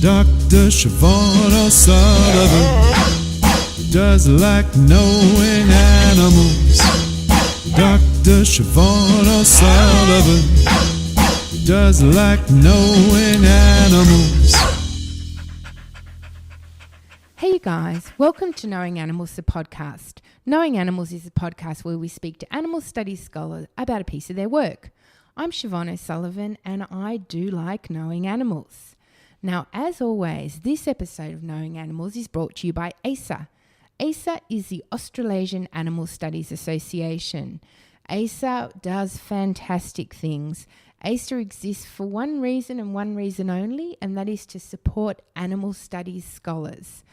Dr. Siobhan O'Sullivan does like knowing animals. Dr. Siobhan O'Sullivan does like knowing animals. Hey you guys, welcome to Knowing Animals, the podcast. Knowing Animals is a podcast where we speak to animal studies scholars about a piece of their work. I'm Siobhan O'Sullivan and I do like knowing animals. Now, as always, this episode of Knowing Animals is brought to you by ASA. ASA is the Australasian Animal Studies Association. ASA does fantastic things. ASA exists for one reason and one reason only, and that is to support animal studies scholars.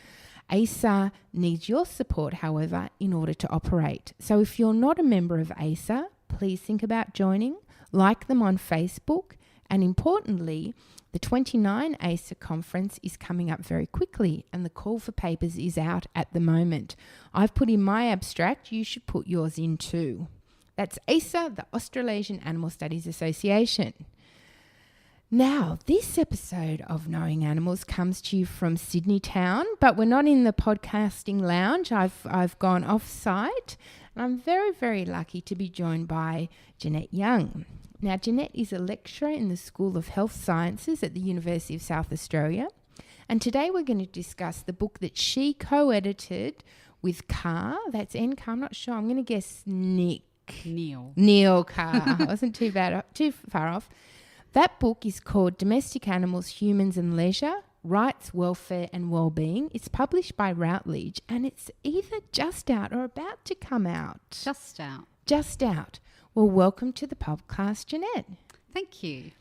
ASA needs your support, however, in order to operate. So if you're not a member of ASA, please think about joining, like them on Facebook, and importantly, the 29 ASA conference is coming up very quickly and the call for papers is out at the moment. I've put in my abstract, you should put yours in too. That's ASA, the Australasian Animal Studies Association. Now, this episode of Knowing Animals comes to you from Sydney town, but we're not in the podcasting lounge. I've gone off-site, and I'm very, very lucky to be joined by Jeanette Young. Now, Jeanette is a lecturer in the School of Health Sciences at the University of South Australia, and today we're going to discuss the book that she co-edited with Carr. That's N-Carr, I'm not sure. I'm going to guess Neil Carr. I wasn't too far off. That book is called Domestic Animals, Humans and Leisure, Rights, Welfare and Wellbeing. It's published by Routledge and it's either just out or about to come out. Just out. Well, welcome to the podcast, Jeanette. Thank you.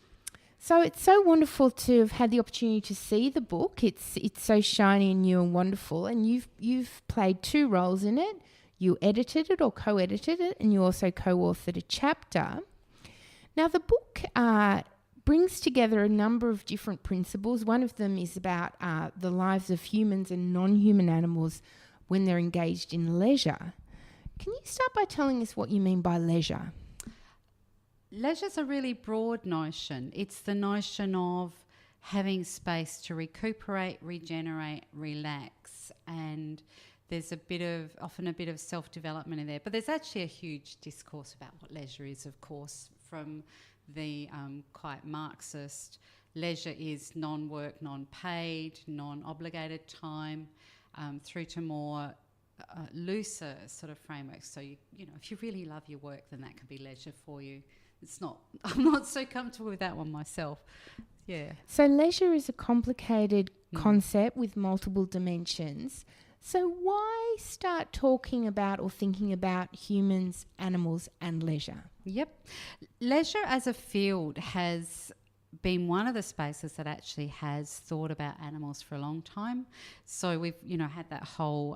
So it's so wonderful to have had the opportunity to see the book. It's so shiny and new and wonderful, and you've played two roles in it. You edited it or co-edited it, and you also co-authored a chapter. Now, the book brings together a number of different principles. One of them is about the lives of humans and non-human animals when they're engaged in leisure. Can you start by telling us what you mean by leisure? Leisure's a really broad notion. It's the notion of having space to recuperate, regenerate, relax, and there's often a bit of self-development in there. But there's actually a huge discourse about what leisure is, of course, from the quite Marxist. Leisure is non-work, non-paid, non-obligated time, through to more looser sort of frameworks. So, you know, if you really love your work, then that can be leisure for you. I'm not so comfortable with that one myself. Yeah. So leisure is a complicated concept with multiple dimensions. So why start talking about or thinking about humans, animals and leisure? Yep. Leisure as a field has been one of the spaces that actually has thought about animals for a long time. So we've, had that whole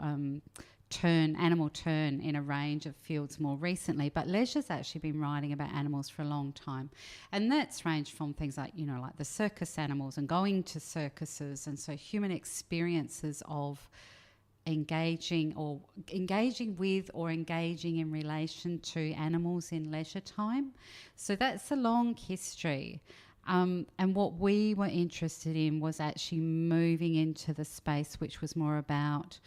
animal turn in a range of fields more recently, but leisure's actually been writing about animals for a long time. And that's ranged from things like, like the circus animals and going to circuses, and so human experiences of engaging with or engaging in relation to animals in leisure time. So that's a long history. And what we were interested in was actually moving into the space which was more about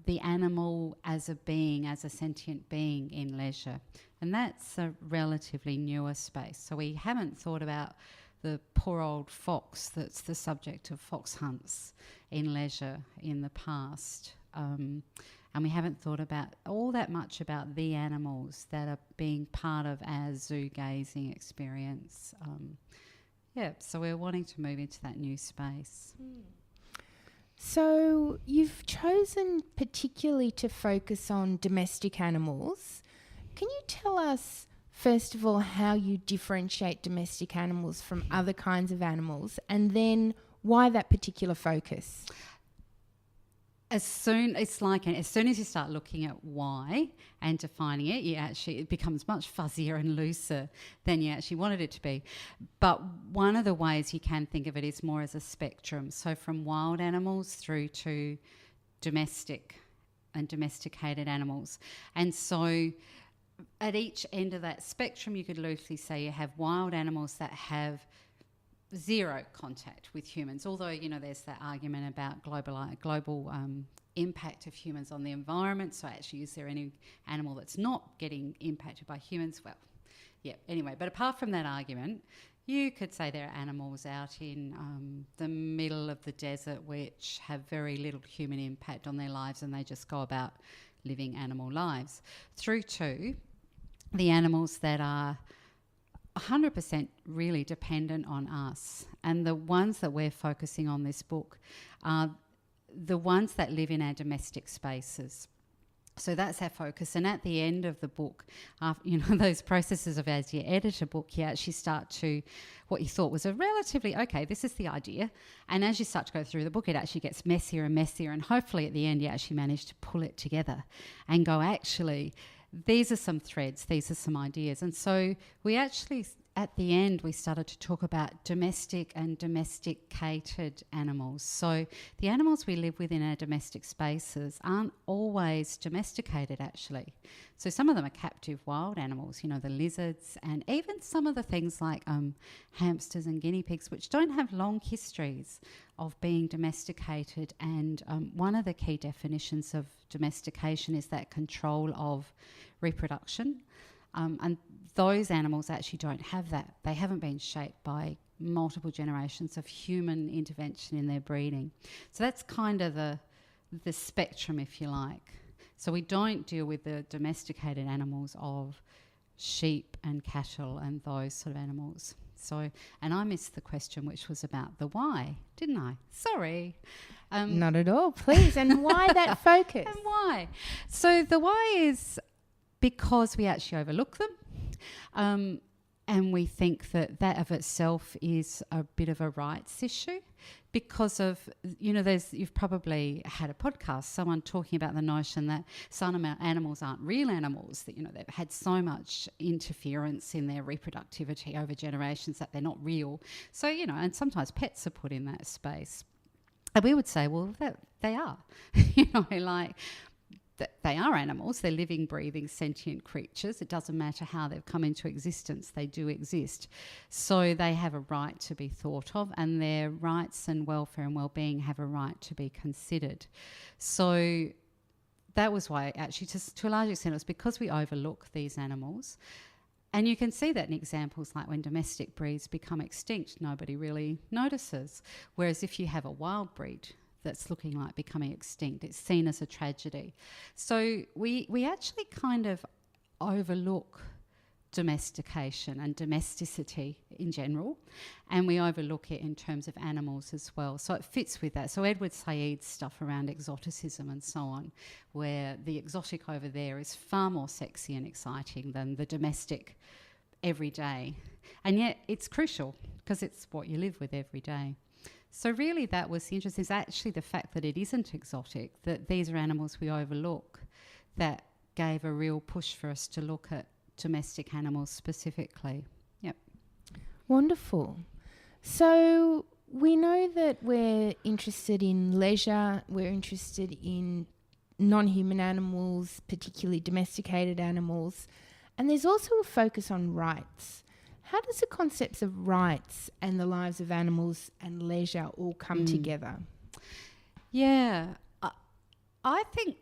the animal as a being, as a sentient being in leisure. And that's a relatively newer space. So we haven't thought about the poor old fox that's the subject of fox hunts in leisure in the past. And we haven't thought about all that much about the animals that are being part of our zoo gazing experience. So we're wanting to move into that new space. So you've chosen particularly to focus on domestic animals. Can you tell us, first of all, how you differentiate domestic animals from other kinds of animals, and then why that particular focus? As soon as you start looking at why and defining it, it becomes much fuzzier and looser than you actually wanted it to be. But one of the ways you can think of it is more as a spectrum. So from wild animals through to domestic and domesticated animals. And so at each end of that spectrum, you could loosely say you have wild animals that have zero contact with humans, although, you know, there's that argument about global impact of humans on the environment. So actually, is there any animal that's not getting impacted by humans? Well, yeah, anyway, but apart from that argument, you could say there are animals out in the middle of the desert which have very little human impact on their lives, and they just go about living animal lives, through to the animals that are 100% really dependent on us. And the ones that we're focusing on this book are the ones that live in our domestic spaces. So that's our focus. And at the end of the book, you know, those processes of as you edit a book, you actually start to, what you thought was a relatively, okay, this is the idea. And as you start to go through the book, it actually gets messier and messier. And hopefully at the end, you actually manage to pull it together and go, actually, these are some threads, these are some ideas. And so we actually, at the end, we started to talk about domestic and domesticated animals. So the animals we live with in our domestic spaces aren't always domesticated, actually. So some of them are captive wild animals, you know, the lizards, and even some of the things like hamsters and guinea pigs, which don't have long histories of being domesticated. And one of the key definitions of domestication is that control of reproduction. And those animals actually don't have that. They haven't been shaped by multiple generations of human intervention in their breeding. So that's kind of the spectrum, if you like. So we don't deal with the domesticated animals of sheep and cattle and those sort of animals. So, and I missed the question, which was about the why, didn't I? Sorry. Not at all, please. And why that focus? And why? So the why is because we actually overlook them, and we think that that of itself is a bit of a rights issue because of, you know, you've probably had a podcast, someone talking about the notion that some animals aren't real animals, that, you know, they've had so much interference in their reproductivity over generations that they're not real. So, you know, and sometimes pets are put in that space. And we would say, well, that they are, you know, like, they are animals, they're living, breathing, sentient creatures. It doesn't matter how they've come into existence, they do exist. So they have a right to be thought of, and their rights and welfare and well-being have a right to be considered. So that was why, actually, to a large extent, it was because we overlook these animals. And you can see that in examples like when domestic breeds become extinct, nobody really notices. Whereas if you have a wild breed that's looking like becoming extinct, it's seen as a tragedy. So we actually kind of overlook domestication and domesticity in general, and we overlook it in terms of animals as well. So it fits with that. So Edward Said's stuff around exoticism and so on, where the exotic over there is far more sexy and exciting than the domestic everyday. And yet it's crucial because it's what you live with every day. So really that was the interest, is actually the fact that it isn't exotic, that these are animals we overlook, that gave a real push for us to look at domestic animals specifically. Yep. Wonderful. So we know that we're interested in leisure, we're interested in non-human animals, particularly domesticated animals, and there's also a focus on rights. How does the concepts of rights and the lives of animals and leisure all come together? Yeah, I think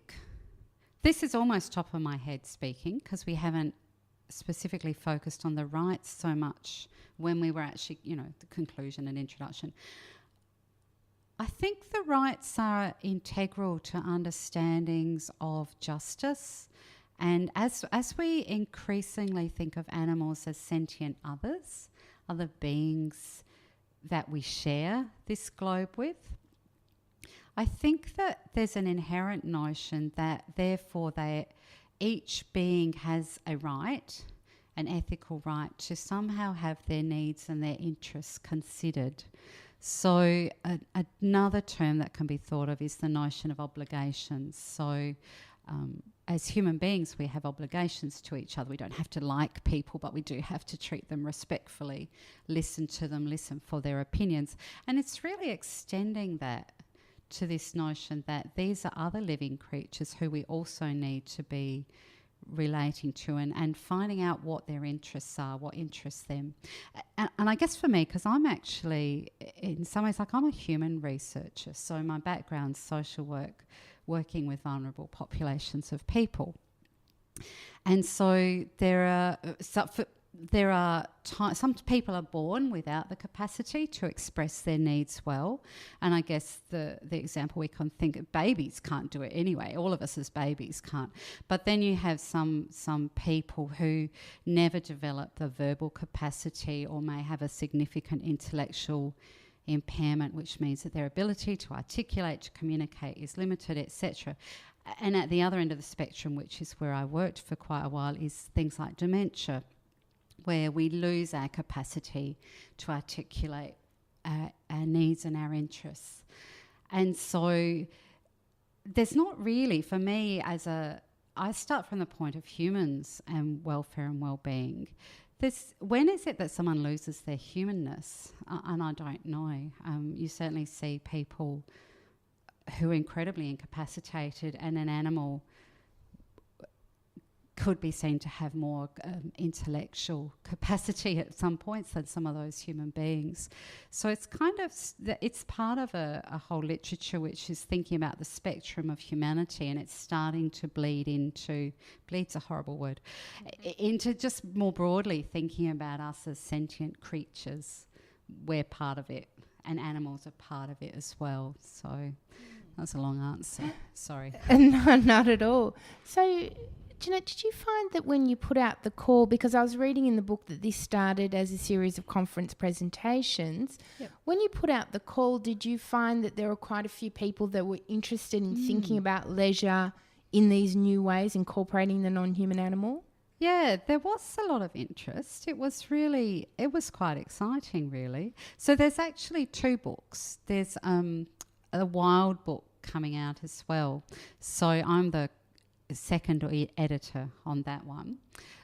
this is almost top of my head speaking, because we haven't specifically focused on the rights so much when we were actually, you know, the conclusion and introduction. I think the rights are integral to understandings of justice. And as we increasingly think of animals as sentient others, other beings that we share this globe with, I think that there's an inherent notion that therefore each being has a right, an ethical right, to somehow have their needs and their interests considered. So another term that can be thought of is the notion of obligations. So as human beings, we have obligations to each other. We don't have to like people, but we do have to treat them respectfully, listen to them, listen for their opinions. And it's really extending that to this notion that these are other living creatures who we also need to be relating to and finding out what their interests are, what interests them. And I guess for me, because I'm actually, in some ways, like I'm a human researcher, so my background's social work, working with vulnerable populations of people. And so some people are born without the capacity to express their needs well, and I guess the example we can think of, babies can't do it anyway. All of us as babies can't. But then you have some people who never develop the verbal capacity or may have a significant intellectual impairment, which means that their ability to articulate, to communicate is limited, etc. And at the other end of the spectrum, which is where I worked for quite a while, is things like dementia, where we lose our capacity to articulate our needs and our interests. And so there's not really, for me, I start from the point of humans and welfare and well-being. When is it that someone loses their humanness? And I don't know. You certainly see people who are incredibly incapacitated, and an animal could be seen to have more intellectual capacity at some points than some of those human beings. So it's kind of, it's part of a whole literature which is thinking about the spectrum of humanity, and it's starting to bleed's a horrible word, into just more broadly thinking about us as sentient creatures. We're part of it, and animals are part of it as well. So that's a long answer. Sorry. No, not at all. So, Jeanette, did you find that when you put out the call, because I was reading in the book that this started as a series of conference presentations, when you put out the call, did you find that there were quite a few people that were interested in thinking about leisure in these new ways, incorporating the non-human animal? Yeah, there was a lot of interest. It was quite exciting, really. So there's actually 2 books. There's a wild book coming out as well. So I'm the second editor on that one.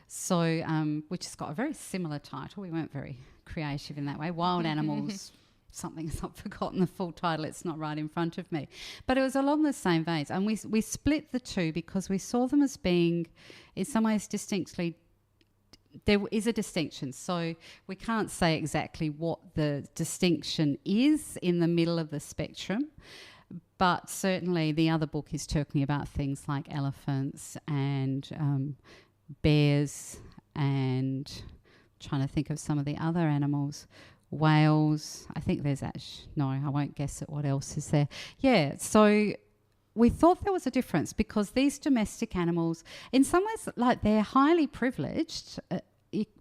So, which has got a very similar title. We weren't very creative in that way. Wild Animals, something's not forgotten the full title. It's not right in front of me. But it was along the same veins. And we split the 2 because we saw them as being, in some ways, distinctly, there is a distinction. So we can't say exactly what the distinction is in the middle of the spectrum. But certainly the other book is talking about things like elephants and bears, and trying to think of some of the other animals, whales. I think there's I won't guess at what else is there. Yeah, so we thought there was a difference because these domestic animals, in some ways, like, they're highly privileged.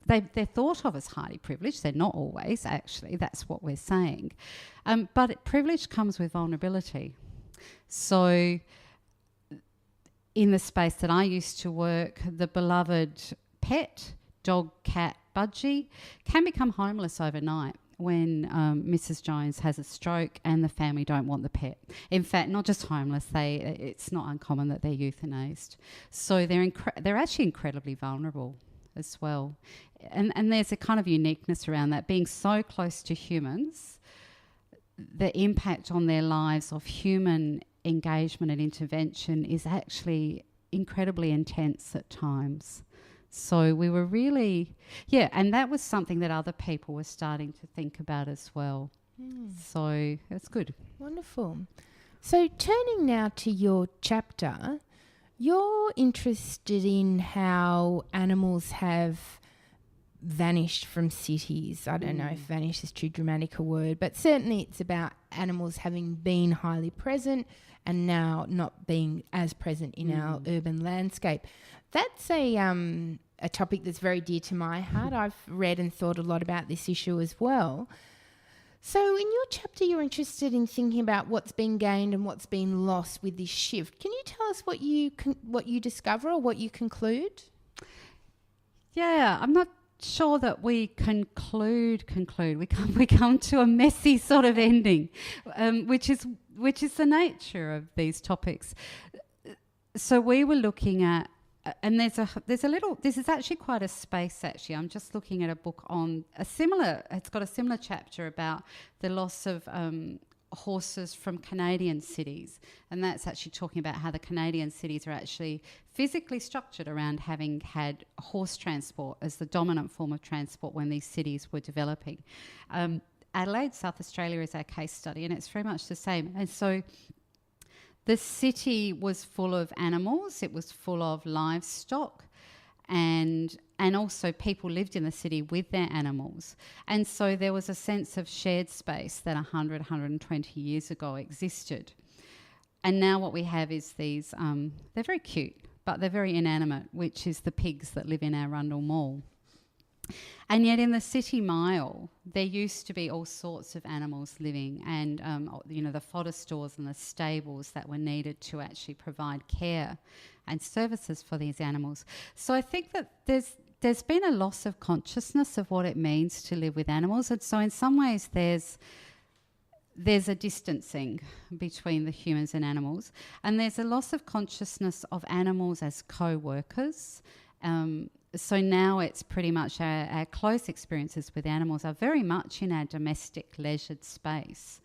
They're thought of as highly privileged. They're not always, actually. That's what we're saying. But privilege comes with vulnerability. So in the space that I used to work, the beloved pet, dog, cat, budgie, can become homeless overnight when Mrs. Jones has a stroke and the family don't want the pet. In fact, not just homeless, it's not uncommon that they're euthanized. So they're actually incredibly vulnerable as well. And there's a kind of uniqueness around that, being so close to humans. The impact on their lives of human engagement and intervention is actually incredibly intense at times. So we were really, and that was something that other people were starting to think about as well. So it's good. Wonderful. So turning now to your chapter, you're interested in how animals have vanished from cities. I don't know if vanish is too dramatic a word, but certainly it's about animals having been highly present and now not being as present in our urban landscape. That's a topic that's very dear to my heart. I've read and thought a lot about this issue as well. So in your chapter, you're interested in thinking about what's been gained and what's been lost with this shift. Can you tell us what you discover or what you conclude? Yeah, I'm not sure that we conclude. We come to a messy sort of ending, which is the nature of these topics. So we were looking at, and there's a little. This is actually quite a space. Actually, I'm just looking at a book on it's got a similar chapter about the loss of horses from Canadian cities, and that's actually talking about how the Canadian cities are actually physically structured around having had horse transport as the dominant form of transport when these cities were developing. Adelaide, South Australia, is our case study, and it's very much the same. And so the city was full of animals, it was full of livestock, and also people lived in the city with their animals. And so there was a sense of shared space that 100, 120 years ago existed. And now what we have is these, they're very cute, but they're very inanimate, which is the pigs that live in our Rundle Mall. And yet in the city mile, there used to be all sorts of animals living, and the fodder stores and the stables that were needed to actually provide care and services for these animals. So I think that there's been a loss of consciousness of what it means to live with animals, and so in some ways there's a distancing between the humans and animals, and there's a loss of consciousness of animals as co-workers. So now it's pretty much our close experiences with animals are very much in our domestic leisured space.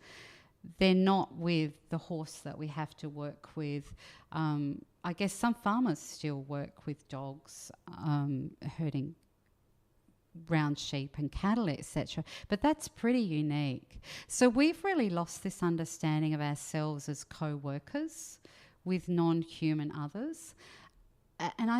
They're not with the horse that we have to work with. I guess some farmers still work with dogs, herding brown sheep and cattle, etc. But that's pretty unique. So we've really lost this understanding of ourselves as co-workers with non-human others. And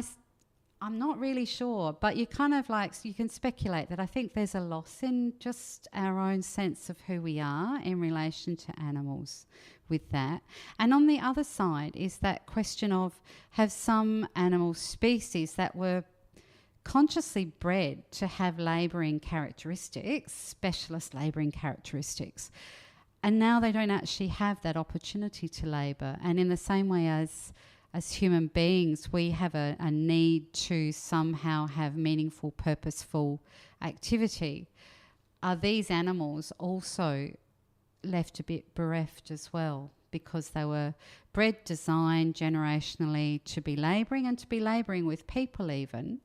I'm not really sure, but you kind of you can speculate that I think there's a loss in just our own sense of who we are in relation to animals with that. And on the other side is that question of, have some animal species that were consciously bred to have labouring characteristics, specialist labouring characteristics, and now they don't actually have that opportunity to labour. And in the same way as human beings, we have a need to somehow have meaningful, purposeful activity. Are these animals also left a bit bereft as well, because they were bred, designed generationally to be labouring, and to be labouring with people even,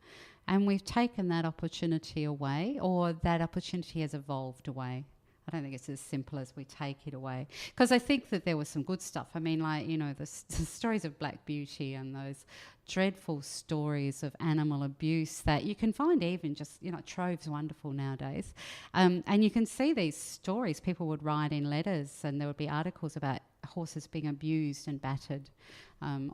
and we've taken that opportunity away, or that opportunity has evolved away? I don't think it's as simple as we take it away, because I think that there was some good stuff. I mean, the stories of Black Beauty and those dreadful stories of animal abuse that you can find even just, Trove's wonderful nowadays. And you can see these stories. People would write in letters and there would be articles about horses being abused and battered,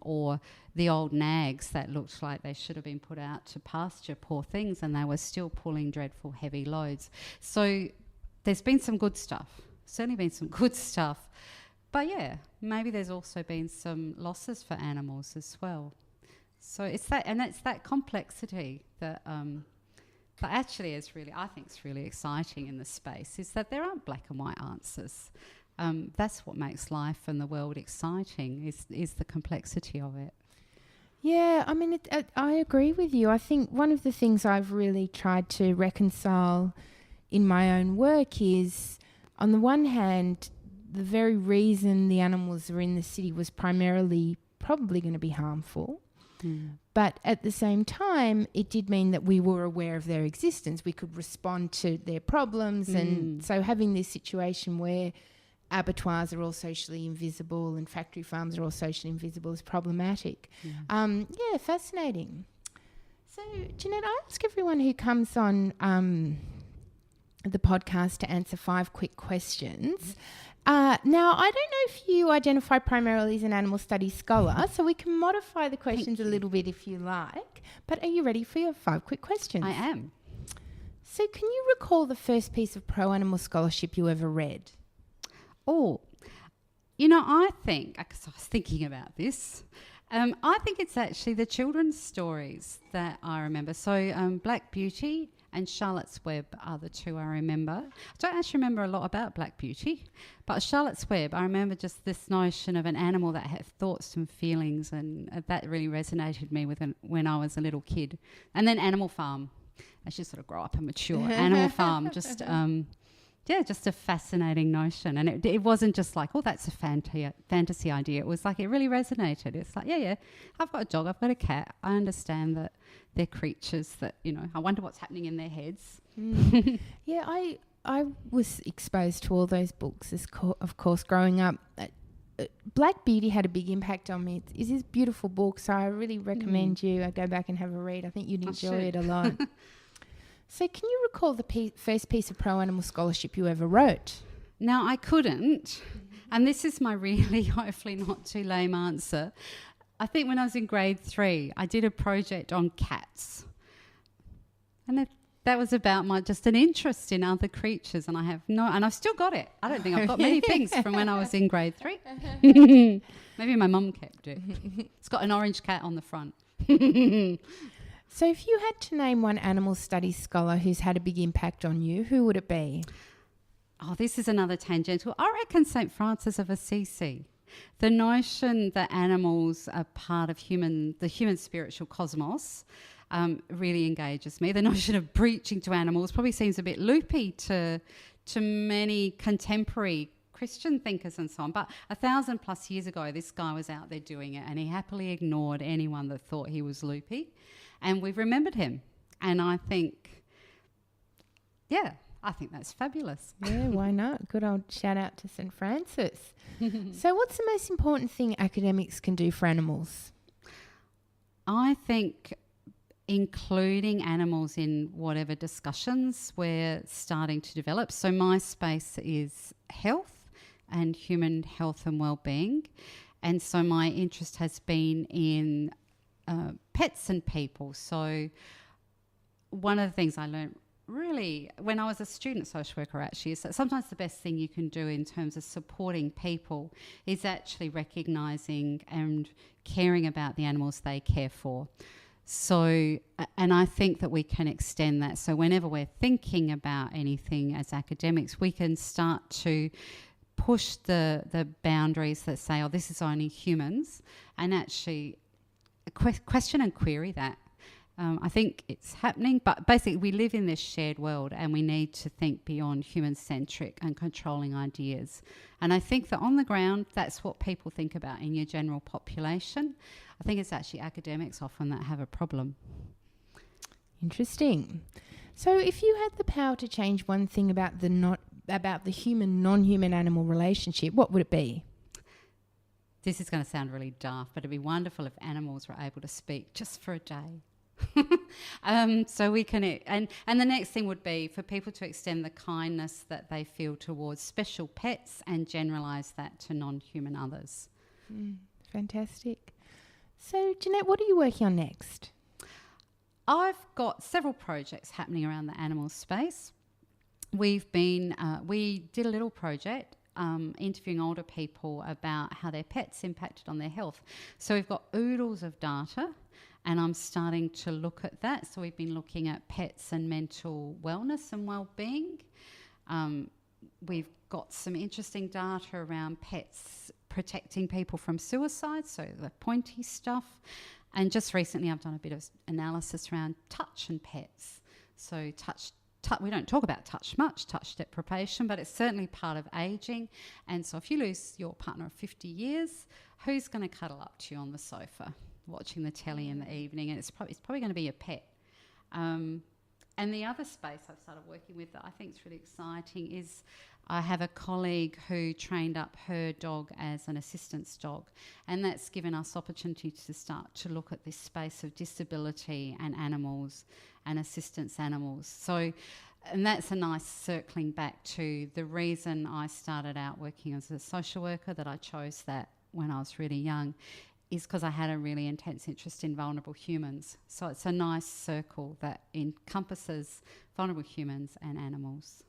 or the old nags that looked like they should have been put out to pasture, poor things, and they were still pulling dreadful heavy loads. So there's been some good stuff, certainly been some good stuff. But yeah, maybe there's also been some losses for animals as well. So it's that complexity that actually is really, I think it's really exciting in the space, is that there aren't black and white answers. That's what makes life and the world exciting, is the complexity of it. Yeah, I mean, I agree with you. I think one of the things I've really tried to reconcile in my own work is, on the one hand, the very reason the animals were in the city was primarily probably going to be harmful. But at the same time, it did mean that we were aware of their existence. We could respond to their problems. And so having this situation where abattoirs are all socially invisible and factory farms are all socially invisible is problematic. Yeah, fascinating. So, Jeanette, I ask everyone who comes on the podcast to answer 5 quick questions. Now, I don't know if you identify primarily as an animal studies scholar, so we can modify the questions a little bit if you like. But are you ready for your 5 quick questions? I am. So can you recall the first piece of pro-animal scholarship you ever read? Oh, I think, because I was thinking about this, I think it's actually the children's stories that I remember. So Black Beauty and Charlotte's Web are the 2 I remember. I don't actually remember a lot about Black Beauty, but Charlotte's Web, I remember just this notion of an animal that had thoughts and feelings, and that really resonated me with when I was a little kid. And then Animal Farm, as you sort of grow up and mature. Animal Farm, just a fascinating notion. And it wasn't just like, oh, that's a fantasy idea. It was like, it really resonated. It's like, yeah, I've got a dog, I've got a cat. I understand that they're creatures that, I wonder what's happening in their heads. Yeah, I was exposed to all those books, of course, growing up. Black Beauty had a big impact on me. It's this beautiful book, so I really recommend you go back and have a read. I think you'd enjoy it a lot. So can you recall the first piece of pro-animal scholarship you ever wrote? Now, I couldn't, and this is my really hopefully not too lame answer. I think when I was in grade 3, I did a project on cats. And that was about just an interest in other creatures, and and I've still got it. I don't think I've got many things from when I was in grade 3. Maybe my mum kept it. It's got an orange cat on the front. So if you had to name one animal studies scholar who's had a big impact on you, who would it be? Oh, this is another tangential. I reckon St. Francis of Assisi. The notion that animals are part of the human spiritual cosmos really engages me. The notion of preaching to animals probably seems a bit loopy to many contemporary Christian thinkers and so on. But 1,000+ years ago, this guy was out there doing it, and he happily ignored anyone that thought he was loopy. And we've remembered him. And I think that's fabulous. Yeah, why not? Good old shout out to St. Francis. So what's the most important thing academics can do for animals? I think including animals in whatever discussions we're starting to develop. So my space is health and human health and well-being. And so my interest has been in pets and people. So one of the things I learned really when I was a student social worker actually is that sometimes the best thing you can do in terms of supporting people is actually recognising and caring about the animals they care for. So, and I think that we can extend that. So whenever we're thinking about anything as academics, we can start to push the boundaries that say, oh, this is only humans, and actually question and query that. I think it's happening, but basically we live in this shared world and we need to think beyond human-centric and controlling ideas. And I think that on the ground, that's what people think about in your general population. I think it's actually academics often that have a problem. Interesting. So if you had the power to change one thing about the human-non-human animal relationship, what would it be? This is going to sound really daft, but it'd be wonderful if animals were able to speak just for a day. So we can, and the next thing would be for people to extend the kindness that they feel towards special pets and generalise that to non-human others. Fantastic. So Jeanette, what are you working on next? I've got several projects happening around the animal space. We did a little project interviewing older people about how their pets impacted on their health. So we've got oodles of data, and I'm starting to look at that. So we've been looking at pets and mental wellness and well-being. We've got some interesting data around pets protecting people from suicide, so the pointy stuff. And just recently I've done a bit of analysis around touch and pets. So we don't talk about touch much, touch deprivation, but it's certainly part of ageing. And so if you lose your partner of 50 years, who's going to cuddle up to you on the sofa watching the telly in the evening? And it's probably going to be your pet. And the other space I've started working with that I think is really exciting is I have a colleague who trained up her dog as an assistance dog, and that's given us opportunity to start to look at this space of disability and animals and assistance animals. So, and that's a nice circling back to the reason I started out working as a social worker, that I chose that when I was really young, is because I had a really intense interest in vulnerable humans. So it's a nice circle that encompasses vulnerable humans and animals.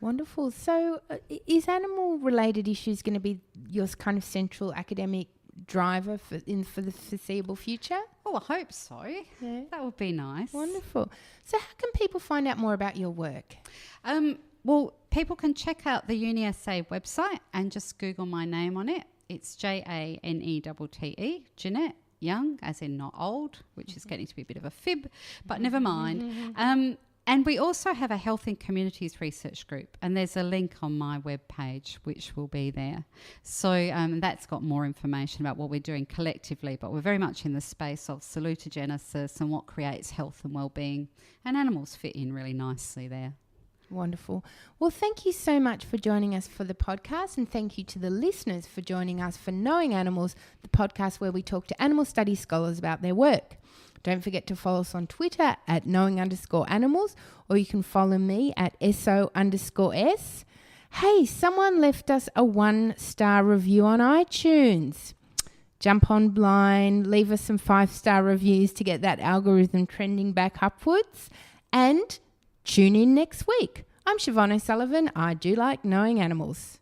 Wonderful. So is animal-related issues going to be your kind of central academic driver for the foreseeable future? Oh, I hope so. Yeah. That would be nice. Wonderful. So how can people find out more about your work? Well, people can check out the UniSA website and just Google my name on it. It's Janette, Jeanette Young, as in not old, which is getting to be a bit of a fib, but never mind. And we also have a health and communities research group, and there's a link on my webpage which will be there. So that's got more information about what we're doing collectively, but we're very much in the space of salutogenesis and what creates health and well-being, and animals fit in really nicely there. Wonderful. Well, thank you so much for joining us for the podcast, and thank you to the listeners for joining us for Knowing Animals, the podcast where we talk to animal studies scholars about their work. Don't forget to follow us on Twitter at knowing_animals, or you can follow me at SO_S. Hey, someone left us a 1-star review on iTunes. Jump online, leave us some 5-star reviews to get that algorithm trending back upwards, and tune in next week. I'm Siobhan O'Sullivan. I do like knowing animals.